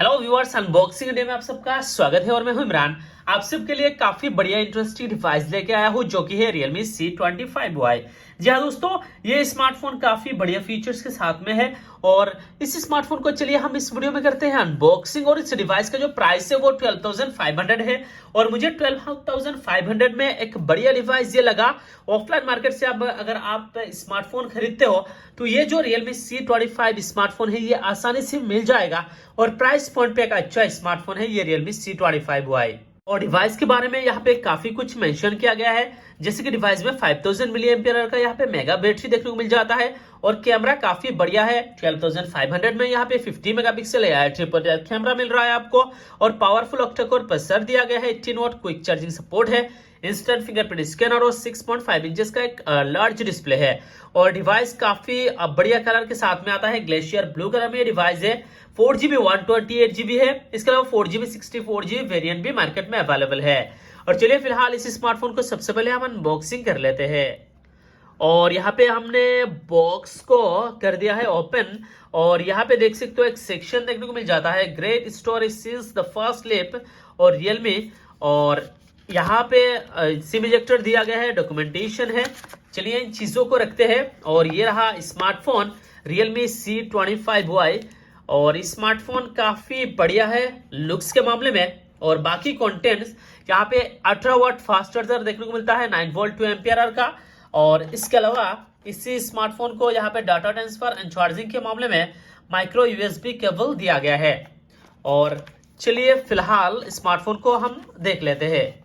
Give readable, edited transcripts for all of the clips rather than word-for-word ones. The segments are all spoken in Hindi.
हेलो व्यूअर्स, अनबॉक्सिंग इंडिया में आप सबका स्वागत है और मैं हूं इमरान। आप सबके लिए काफी बढ़िया इंटरेस्टिंग डिवाइस लेके आया हूं जो कि है Realme C25Y। जी हाँ दोस्तों, ये स्मार्टफोन काफी बढ़िया फीचर्स के साथ में है और इस स्मार्टफोन को चलिए हम इस वीडियो में करते हैं अनबॉक्सिंग। और इस डिवाइस का जो प्राइस है वो 12,500 है और मुझे 12,500 में एक बढ़िया डिवाइस ये लगा। ऑफलाइन मार्केट से अब अगर आप स्मार्टफोन खरीदते हो तो ये जो Realme C25 स्मार्टफोन है ये आसानी से मिल जाएगा और प्राइस पॉइंट पे एक अच्छा स्मार्टफोन है ये Realme C25Y। और डिवाइस के बारे में यहाँ पे काफी कुछ मेंशन किया गया है, जैसे कि डिवाइस में 5000 मिली एम्पियर का यहाँ पे मेगा बैटरी देखने को मिल जाता है और कैमरा काफी बढ़िया है। 12,500 में यहाँ पे 50 मेगापिक्सल AI ट्रिपल कैमरा मिल रहा है आपको और पावरफुल ऑक्टा कोर प्रोसेसर दिया गया है। 18 वॉट क्विक चार्जिंग सपोर्ट है, इंस्टेंट फिंगरप्रिंट स्कैनर और 6.5 इंचेस का एक लार्ज डिस्प्ले है। और डिवाइस काफी बढ़िया कलर के साथ में आता है, ग्लेशियर ब्लू कलर में ये डिवाइस है। 4GB 128GB है, इसके अलावा 4GB 64GB वेरिएंट भी मार्केट में अवेलेबल है। और चलिए फिलहाल इस स्मार्टफोन को सबसे पहले हम अनबॉक्सिंग कर लेते हैं। और यहाँ पे हमने बॉक्स को कर दिया है ओपन और यहाँ पे देख सकते हो एक सेक्शन देखने को मिल जाता है, great storage since the first lip और Realme। और यहाँ पे सिम इजेक्टर दिया गया है, डॉक्यूमेंटेशन है। चलिए इन चीजों को रखते हैं। और ये रहा स्मार्टफोन Realme C25Y और स्मार्टफोन काफी बढ़िया है लुक्स के मामले में। और बाकी कंटेंट्स यहाँ पे 18 वाट फास्ट चार्जर देखने को मिलता है, 9 वोल्ट 2 एम्पियर का। और इसके अलावा इसी स्मार्टफोन को यहाँ पे डाटा ट्रांसफर एंड चार्जिंग के मामले में माइक्रो यूएसबी केबल दिया गया है। और चलिए फिलहाल स्मार्टफोन को हम देख लेते हैं।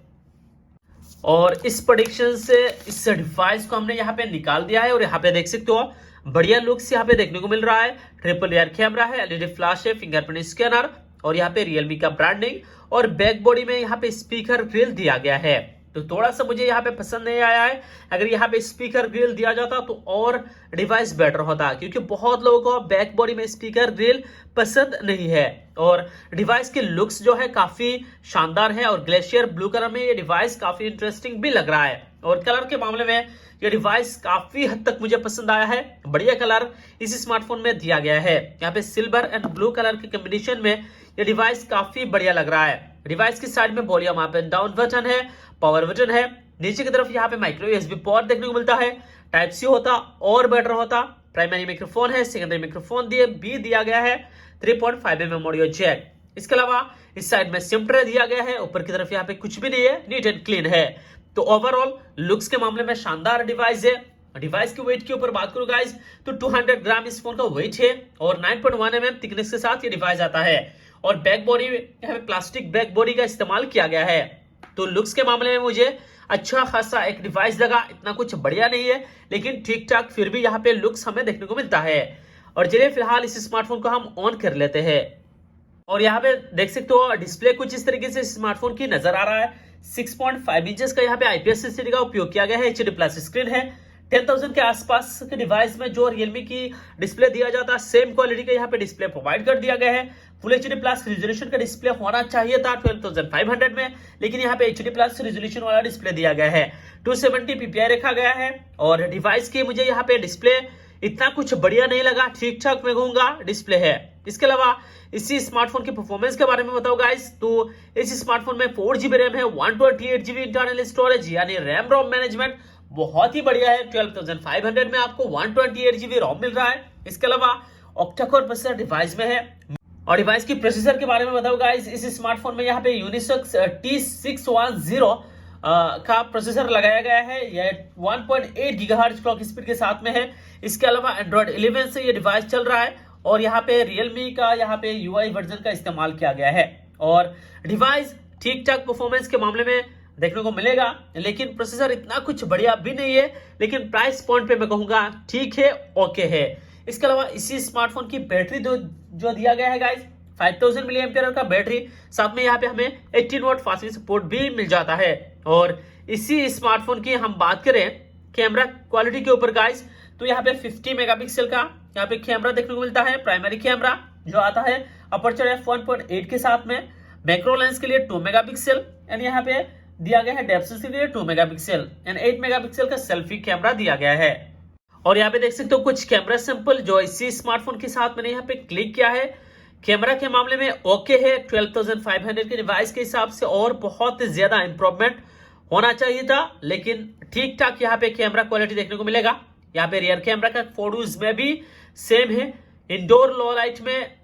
और इस प्रेडिक्शन से इस डिवाइस को हमने यहाँ पे निकाल दिया है और यहाँ पे देख सकते हो बढ़िया लुक्स यहाँ पे देखने को मिल रहा है। ट्रिपल एयर कैमरा है, एलईडी फ्लैश है, फिंगरप्रिंट स्कैनर और यहाँ पे Realme का ब्रांडिंग और बैक बॉडी में यहाँ पे स्पीकर ग्रिल दिया गया है। तो थोड़ा सा मुझे यहाँ पे पसंद नहीं आया है, अगर यहाँ पे स्पीकर ग्रिल दिया जाता तो और डिवाइस बेटर होता, क्योंकि बहुत लोगों को बैक बॉडी में स्पीकर ग्रिल पसंद नहीं है। और डिवाइस के लुक्स जो है काफी शानदार है और ग्लेशियर ब्लू कलर में ये डिवाइस काफी इंटरेस्टिंग भी लग रहा है। और कलर के मामले में ये डिवाइस काफी हद तक मुझे पसंद आया है, बढ़िया कलर इस स्मार्टफोन में दिया गया है। यहाँ पे सिल्वर एंड ब्लू कलर के कॉम्बिनेशन में ये डिवाइस काफी बढ़िया लग रहा है। डिवाइस की साइड में volume up and down button है, पावर बटन है, नीचे की तरफ यहाँ पे माइक्रो यूएसबी पोर्ट देखने को मिलता है। टाइप सी होता और बेटर होता। प्राइमरी माइक्रोफोन है, सेकेंडरी माइक्रोफोन दिया गया है, 3.5mm ऑडियो जैक। इसके अलावा इस साइड में सिम ट्रे दिया गया है, ऊपर की तरफ यहाँ पे कुछ भी नहीं है, नीट एंड क्लीन है। तो ओवरऑल लुक्स के मामले में शानदार डिवाइस है। डिवाइस के वेट के ऊपर बात करूं गाइस तो 200 ग्राम इस फोन का वेट है और 9.1mm थिकनेस के साथ ये डिवाइस आता है। और बैक बॉडी यहाँ पे प्लास्टिक बैक बॉडी का इस्तेमाल किया गया है। तो लुक्स के मामले में मुझे अच्छा खासा एक डिवाइस लगा, इतना कुछ बढ़िया नहीं है लेकिन ठीक ठाक फिर भी यहाँ पे लुक्स हमें देखने को मिलता है। और चलिए फिलहाल इस स्मार्टफोन को हम ऑन कर लेते हैं। और यहाँ पे देख सकते हो डिस्प्ले कुछ इस तरीके से स्मार्टफोन की नजर आ रहा है। 6.5 इंचेस का यहाँ पे IPS LCD का उपयोग किया गया है, HD प्लस स्क्रीन है। 10,000 के आसपास के डिवाइस में जो Realme की डिस्प्ले दिया जाता है सेम क्वालिटी का यहाँ पे डिस्प्ले प्रोवाइड कर दिया गया है। फुल HD प्लस रेजोल्यूशन का डिस्प्ले होना चाहिए था 12,500 में, लेकिन यहाँ पे HD प्लस रेजोल्यूशन वाला डिस्प्ले दिया गया है। 270 PPI रखा गया है। और डिवाइस की मुझे यहाँ पे डिस्प्ले इतना कुछ बढ़िया नहीं लगा, ठीक ठाक मैं कहूंगा डिस्प्ले है। इसके अलावा इसी स्मार्टफोन के परफॉर्मेंस के बारे में बताओ गाइस तो इस स्मार्टफोन में 4GB रैम है, 128GB इंटरनल स्टोरेज यानी रैम रोम मैनेजमेंट बहुत ही बढ़िया है। 12,500 में आपको 128GB रोम मिल रहा है। इसके अलावा ऑक्टा कोर प्रोसेसर डिवाइस में है। और डिवाइस की प्रोसेसर के बारे में बताओ गाइस, इस स्मार्टफोन में यहाँ पे यूनिसॉक्स T610 का प्रोसेसर लगाया गया है। यह 1.8 गीगाहर्ट्ज क्लॉक स्पीड के साथ में है। इसके अलावा एंड्रॉइड 11 से ये डिवाइस चल रहा है और यहाँ पे Realme का यहाँ पे UI वर्जन का इस्तेमाल किया गया है। और डिवाइस ठीक ठाक परफॉर्मेंस के मामले में देखने को मिलेगा, लेकिन प्रोसेसर इतना कुछ बढ़िया भी नहीं है, लेकिन प्राइस पॉइंट पे मैं कहूंगा ठीक है, ओके है। इसके अलावा इसी स्मार्टफोन की बैटरी जो दिया गया है गाइस 5000 मिली एम्पियर का बैटरी, साथ में यहाँ पे हमें 18 वॉट फास्ट चार्जिंग सपोर्ट भी मिल जाता है। और इसी स्मार्टफोन की हम बात करें कैमरा क्वालिटी के ऊपर गाइस तो यहाँ पे 50 मेगापिक्सल का यहाँ पे कैमरा देखने को मिलता है। प्राइमरी कैमरा जो आता है अपर्चर f1.8 के साथ में, मैक्रो लेंस के लिए 2 मेगापिक्सल एंड यहाँ पे दिया गया है डेप्थ सेंसर के लिए 2 मेगापिक्सल एंड 8 मेगापिक्सल का सेल्फी कैमरा दिया गया है। और यहाँ पे देख सकते हो कुछ कैमरा सैंपल जो इसी स्मार्टफोन के साथ मैंने यहाँ पे क्लिक किया है। कैमरा के मामले में ओके है 12,500 के डिवाइस के हिसाब से, और बहुत ज्यादा इंप्रूवमेंट होना चाहिए था, लेकिन ठीक ठाक यहाँ पे कैमरा क्वालिटी देखने को मिलेगा। यहाँ पे रियर कैमरा का फोटोज में भी सेम है। इंडोर लो लाइट में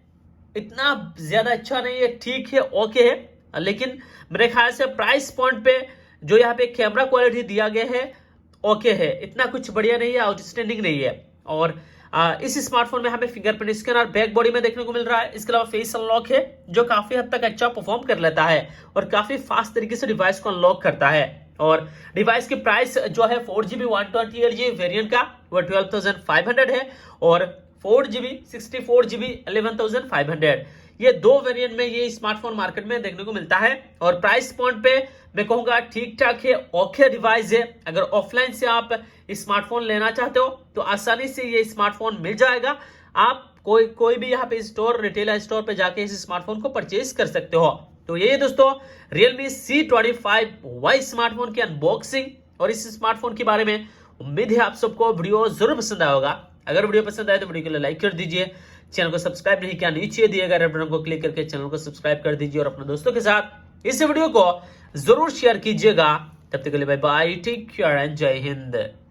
इतना ज्यादा अच्छा नहीं है, ठीक है, ओके है, लेकिन मेरे ख्याल से प्राइस पॉइंट पे जो यहाँ पे कैमरा क्वालिटी दिया गया है ओके है, इतना कुछ बढ़िया नहीं है, आउटस्टैंडिंग नहीं है। और इस स्मार्टफोन में हमें फिंगरप्रिंट स्कैनर बैक बॉडी में देखने को मिल रहा है। इसके अलावा फेस अनलॉक है जो काफी हद तक अच्छा परफॉर्म कर लेता है और काफी फास्ट तरीके से डिवाइस को अनलॉक करता है। और डिवाइस की प्राइस जो है 4GB 128GB वेरिएंट का वो 12,500 है, और 4GB 64GB 11,500, ये दो वेरिएंट में ये स्मार्टफोन मार्केट में देखने को मिलता है। और प्राइस पॉइंट पे मैं कहूंगा ठीक ठाक है, ओके डिवाइस है। अगर ऑफलाइन से आप स्मार्टफोन लेना चाहते हो तो आसानी से ये स्मार्टफोन मिल जाएगा। आप कोई भी यहाँ पे स्टोर, रिटेलर स्टोर पे जाके इस स्मार्टफोन को परचेज कर सकते हो। तो ये दोस्तों Realme C25Y स्मार्टफोन की अनबॉक्सिंग और इस स्मार्टफोन के बारे में उम्मीद है आप सबको वीडियो जरूर पसंद आएगा। अगर वीडियो पसंद आए तो वीडियो के लिए लाइक कर दीजिए, चैनल को सब्सक्राइब नहीं किया नीचे दिए गए रेड बटन को क्लिक करके चैनल को सब्सक्राइब कर दीजिए और अपने दोस्तों के साथ इस वीडियो को जरूर शेयर कीजिएगा। तब तक के लिए bye bye, take care and जय हिंद।